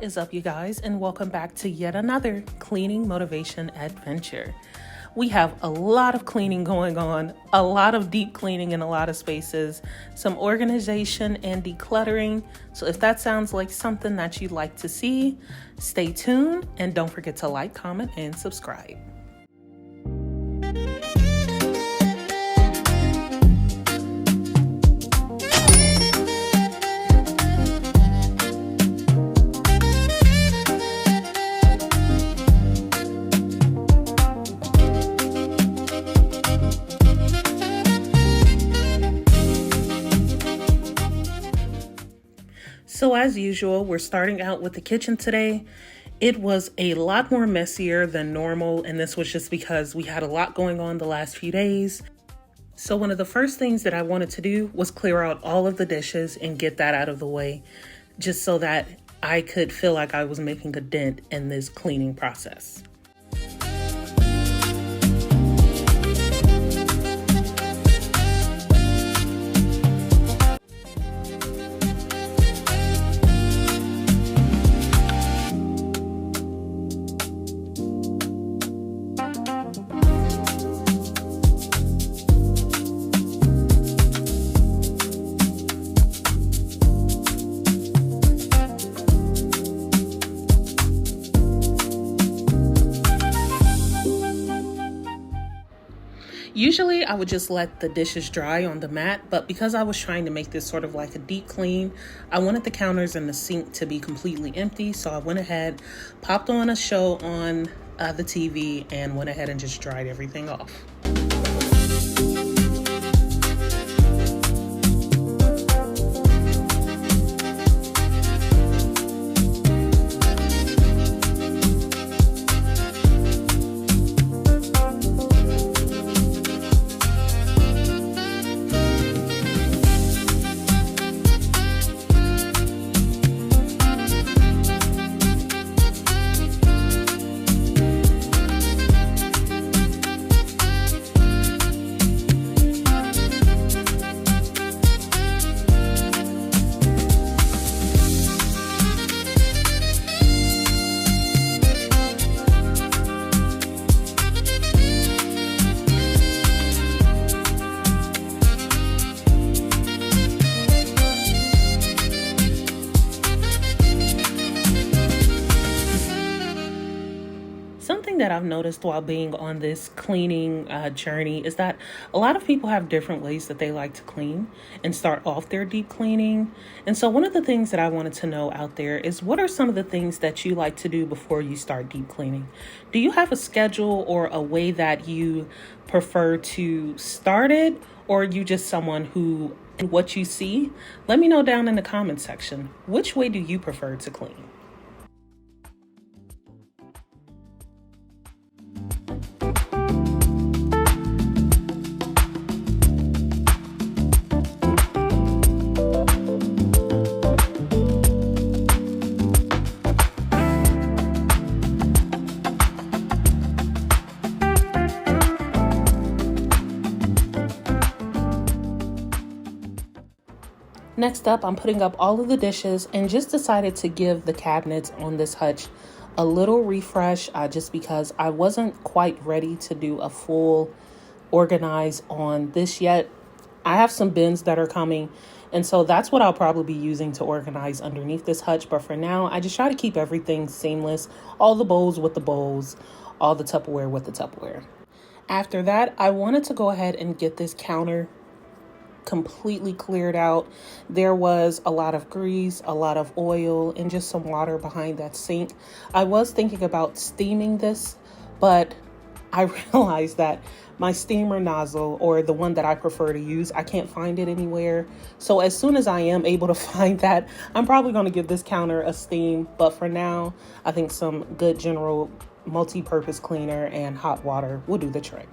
is up, you guys, and welcome back to yet another cleaning motivation adventure. We have a lot of cleaning going on, a lot of deep cleaning in a lot of spaces, some organization and decluttering. So if that sounds like something that you'd like to see, stay tuned and don't forget to like, comment, and subscribe. So as usual, we're starting out with the kitchen today. It was a lot more messier than normal, and this was just because we had a lot going on the last few days. So one of the first things that I wanted to do was clear out all of the dishes and get that out of the way, just so that I could feel like I was making a dent in this cleaning process. Usually I would just let the dishes dry on the mat, but because I was trying to make this sort of like a deep clean, I wanted the counters and the sink to be completely empty. So I went ahead, popped on a show on the TV and went ahead and just dried everything off. Something that I've noticed while being on this cleaning journey is that a lot of people have different ways that they like to clean and start off their deep cleaning. And so one of the things that I wanted to know out there is, what are some of the things that you like to do before you start deep cleaning? Do you have a schedule or a way that you prefer to start it, or are you just someone who, what you see? Let me know down in the comment section. Which way do you prefer to clean? Next up, I'm putting up all of the dishes and just decided to give the cabinets on this Hutch a little refresh just because I wasn't quite ready to do a full organize on this yet. I have some bins that are coming, and so that's what I'll probably be using to organize underneath this Hutch. But for now, I just try to keep everything seamless, all the bowls with the bowls, all the Tupperware with the Tupperware. After that, I wanted to go ahead and get this counter completely cleared out. There was a lot of grease, a lot of oil, and just some water behind that sink. I was thinking about steaming this, but I realized that my steamer nozzle, or the one that I prefer to use, I can't find it anywhere. So as soon as I am able to find that, I'm probably going to give this counter a steam. But for now, I think some good general multi-purpose cleaner and hot water will do the trick.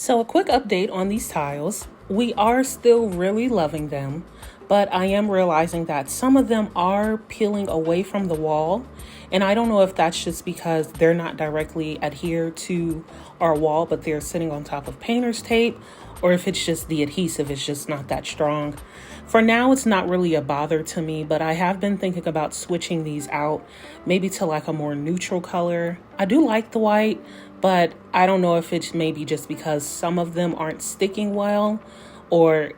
So a quick update on these tiles. We are still really loving them, but I am realizing that some of them are peeling away from the wall. And I don't know if that's just because they're not directly adhered to our wall, but they're sitting on top of painter's tape, or if it's just the adhesive is just not that strong. For now, it's not really a bother to me, but I have been thinking about switching these out, maybe to like a more neutral color. I do like the white, but I don't know if it's maybe just because some of them aren't sticking well or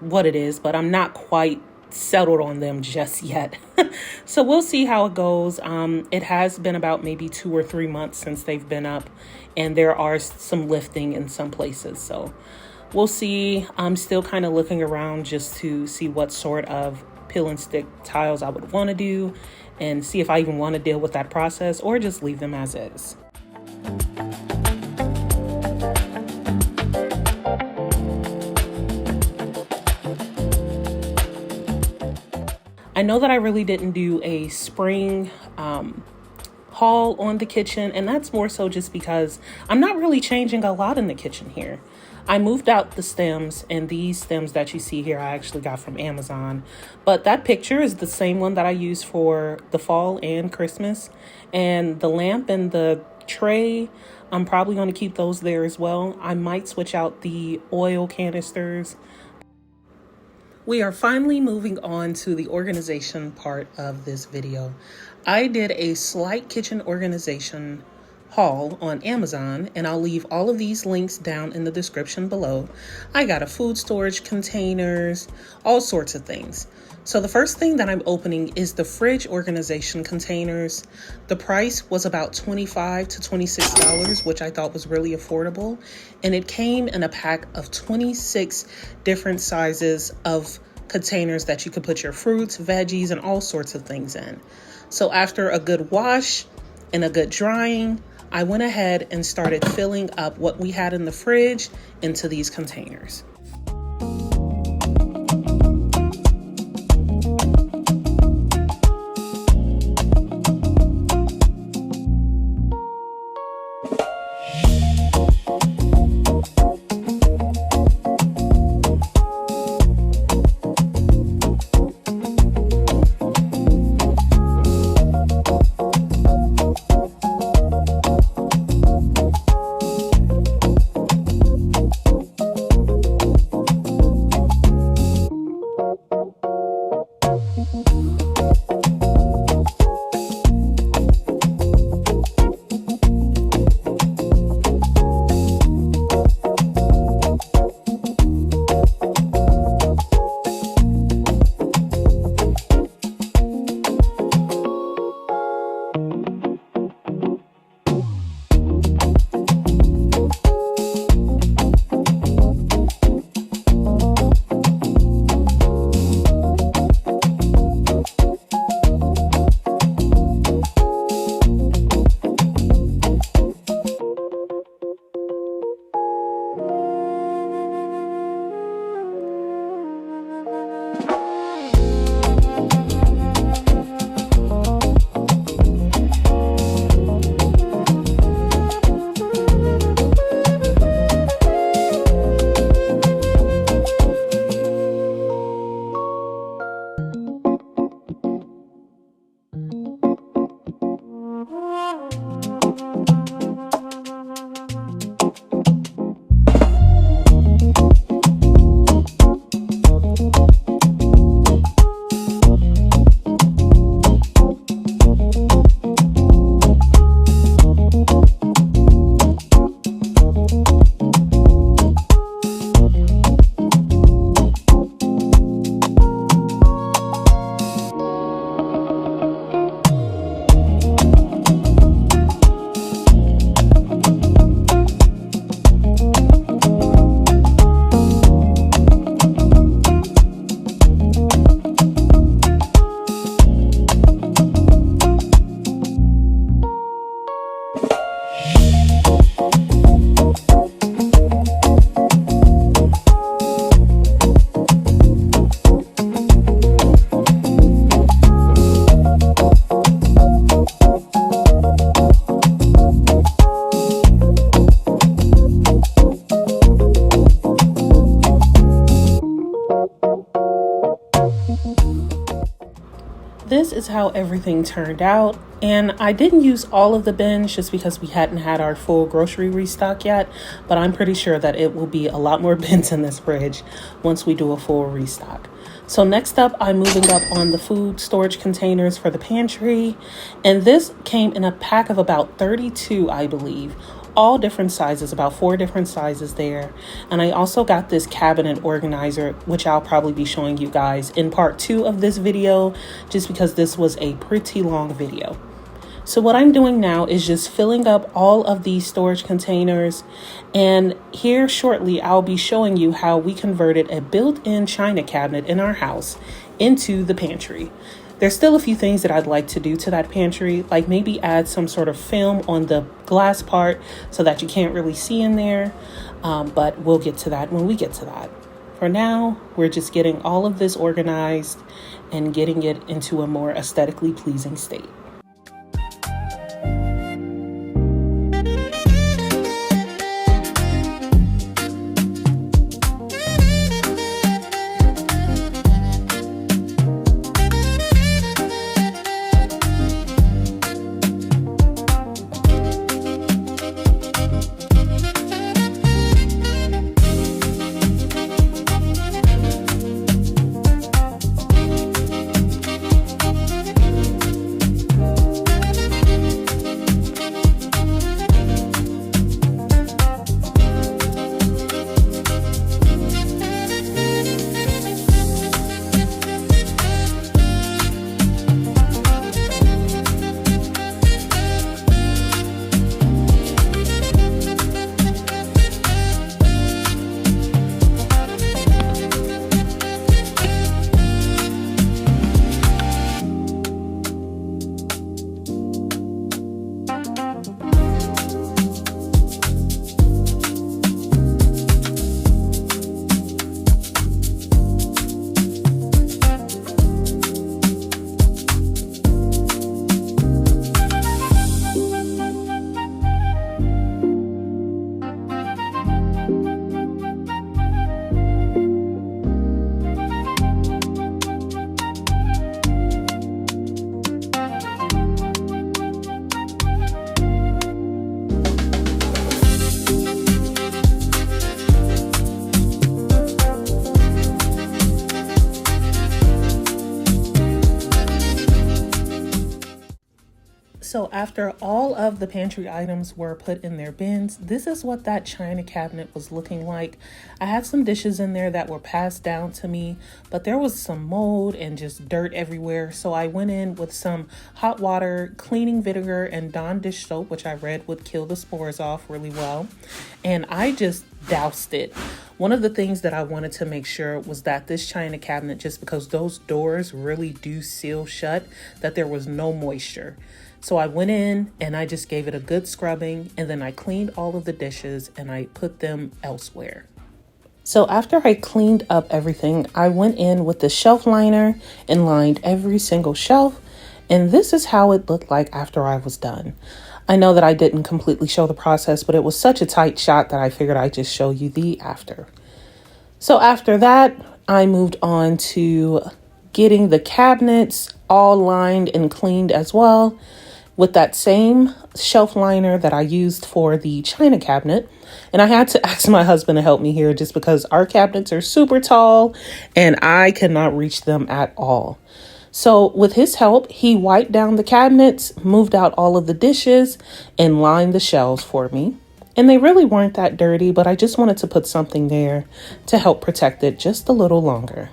what it is, but I'm not quite settled on them just yet. So we'll see how it goes. It has been about maybe 2 or 3 months since they've been up, and there are some lifting in some places. So we'll see. I'm still kind of looking around just to see what sort of peel and stick tiles I would want to do and see if I even want to deal with that process or just leave them as is. I know that I really didn't do a spring haul on the kitchen, and that's more so just because I'm not really changing a lot in the kitchen here. I moved out the stems, and these stems that you see here I actually got from Amazon, but that picture is the same one that I use for the fall and Christmas, and the lamp and the tray, I'm probably going to keep those there as well. I might switch out the oil canisters. We are finally moving on to the organization part of this video. I did a slight kitchen organization haul on Amazon, and I'll leave all of these links down in the description below. I got a food storage containers, all sorts of things. So the first thing that I'm opening is the fridge organization containers. The price was about $25 to $26, which I thought was really affordable. And it came in a pack of 26 different sizes of containers that you could put your fruits, veggies, and all sorts of things in. So after a good wash and a good drying, I went ahead and started filling up what we had in the fridge into these containers. This is how everything turned out. And I didn't use all of the bins just because we hadn't had our full grocery restock yet, but I'm pretty sure that it will be a lot more bins in this fridge once we do a full restock. So next up, I'm moving up on the food storage containers for the pantry. And this came in a pack of about 32, I believe, all different sizes, about 4 different sizes there. And I also got this cabinet organizer, which I'll probably be showing you guys in part 2 of this video, just because this was a pretty long video. So what I'm doing now is just filling up all of these storage containers. And here shortly, I'll be showing you how we converted a built-in china cabinet in our house into the pantry. There's still a few things that I'd like to do to that pantry, like maybe add some sort of film on the glass part so that you can't really see in there. But we'll get to that when we get to that. For now, we're just getting all of this organized and getting it into a more aesthetically pleasing state. So after all of the pantry items were put in their bins, this is what that china cabinet was looking like. I had some dishes in there that were passed down to me, but there was some mold and just dirt everywhere. So I went in with some hot water, cleaning vinegar, and Dawn dish soap, which I read would kill the spores off really well. And I just doused it. One of the things that I wanted to make sure was that this china cabinet, just because those doors really do seal shut, that there was no moisture. So I went in and I just gave it a good scrubbing, and then I cleaned all of the dishes and I put them elsewhere. So after I cleaned up everything, I went in with the shelf liner and lined every single shelf. And this is how it looked like after I was done. I know that I didn't completely show the process, but it was such a tight shot that I figured I'd just show you the after. So after that, I moved on to getting the cabinets all lined and cleaned as well, with that same shelf liner that I used for the china cabinet. And I had to ask my husband to help me here just because our cabinets are super tall and I cannot reach them at all. So with his help, he wiped down the cabinets, moved out all of the dishes, and lined the shelves for me. And they really weren't that dirty, but I just wanted to put something there to help protect it just a little longer.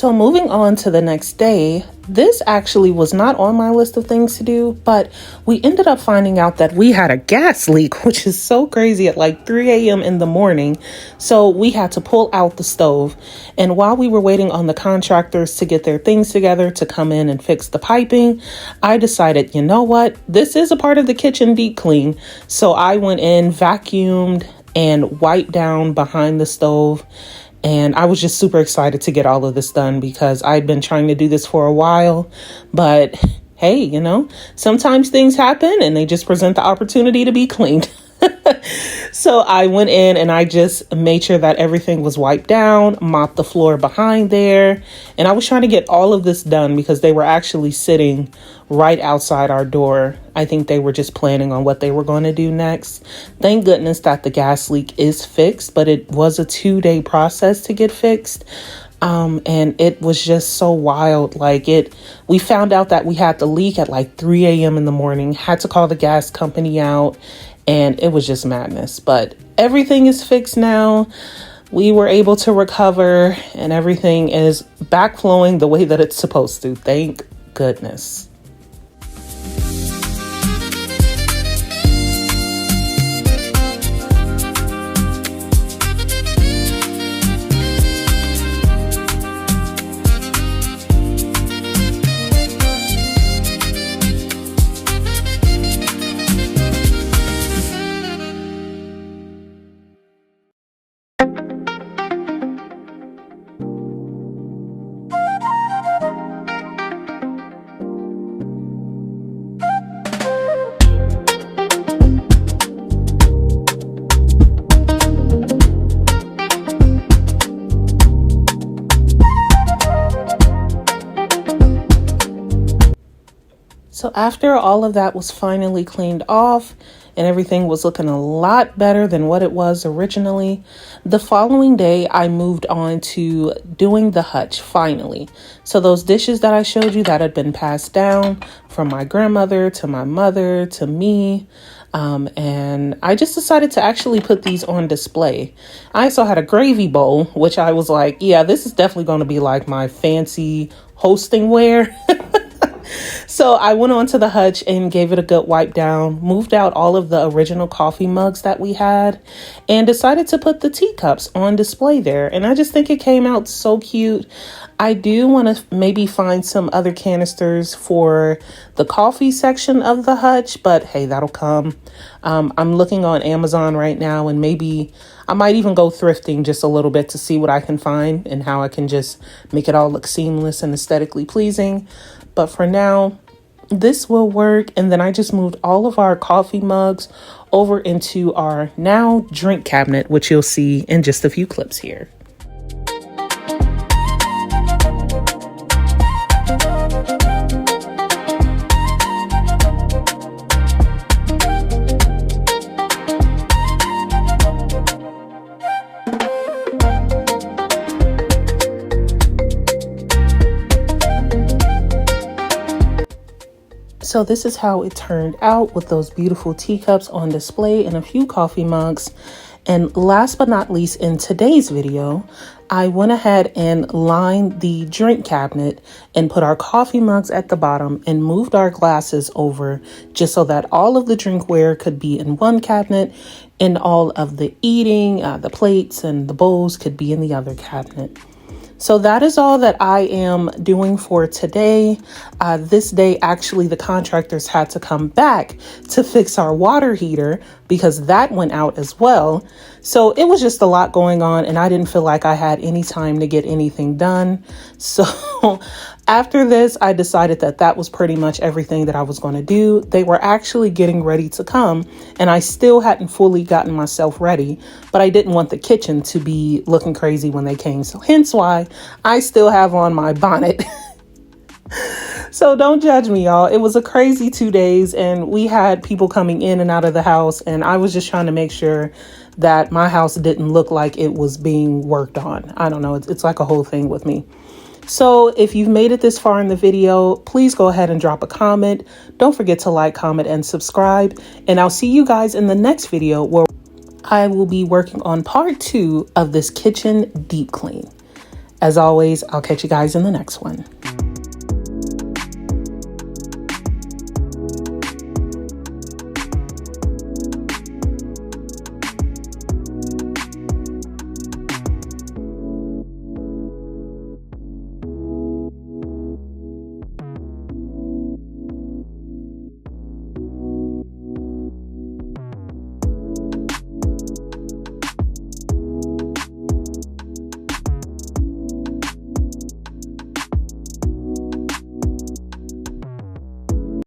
So moving on to the next day, this actually was not on my list of things to do, but we ended up finding out that we had a gas leak, which is so crazy, at like 3 a.m. in the morning. So we had to pull out the stove. And while we were waiting on the contractors to get their things together to come in and fix the piping, I decided, you know what, this is a part of the kitchen deep clean. So I went in, vacuumed, and wiped down behind the stove. And I was just super excited to get all of this done because I'd been trying to do this for a while. But hey, you know, sometimes things happen and they just present the opportunity to be cleaned. So I went in and I just made sure that everything was wiped down, mopped the floor behind there. And I was trying to get all of this done because they were actually sitting right outside our door. I think they were just planning on what they were going to do next. Thank goodness that the gas leak is fixed, but it was a 2-day process to get fixed. And it was just so wild. We found out that we had the leak at like 3 a.m. in the morning, had to call the gas company out, and it was just madness. But everything is fixed now. We were able to recover and everything is back flowing the way that it's supposed to. Thank goodness. So after all of that was finally cleaned off and everything was looking a lot better than what it was originally, the following day I moved on to doing the hutch finally. So those dishes that I showed you that had been passed down from my grandmother to my mother to me, and I just decided to actually put these on display. I also had a gravy bowl, which I was like, yeah, this is definitely going to be like my fancy hosting ware. So I went on to the hutch and gave it a good wipe down, moved out all of the original coffee mugs that we had, and decided to put the teacups on display there. And I just think it came out so cute. I do want to maybe find some other canisters for the coffee section of the hutch, but hey, that'll come. I'm looking on Amazon right now, and maybe I might even go thrifting just a little bit to see what I can find and how I can just make it all look seamless and aesthetically pleasing. But for now, this will work. And then I just moved all of our coffee mugs over into our now drink cabinet, which you'll see in just a few clips here. So this is how it turned out with those beautiful teacups on display and a few coffee mugs. And last but not least, in today's video, I went ahead and lined the drink cabinet and put our coffee mugs at the bottom and moved our glasses over just so that all of the drinkware could be in one cabinet and all of the eating, the plates and the bowls could be in the other cabinet. So that is all that I am doing for today. This day, actually, the contractors had to come back to fix our water heater because that went out as well. So it was just a lot going on and I didn't feel like I had any time to get anything done. So after this, I decided that that was pretty much everything that I was going to do. They were actually getting ready to come and I still hadn't fully gotten myself ready, but I didn't want the kitchen to be looking crazy when they came. So hence why I still have on my bonnet. So don't judge me, y'all. It was a crazy 2 days and we had people coming in and out of the house and I was just trying to make sure that my house didn't look like it was being worked on. I don't know. It's like a whole thing with me. So if you've made it this far in the video, please go ahead and drop a comment. Don't forget to like, comment, and subscribe. And I'll see you guys in the next video where I will be working on part 2 of this kitchen deep clean. As always, I'll catch you guys in the next one.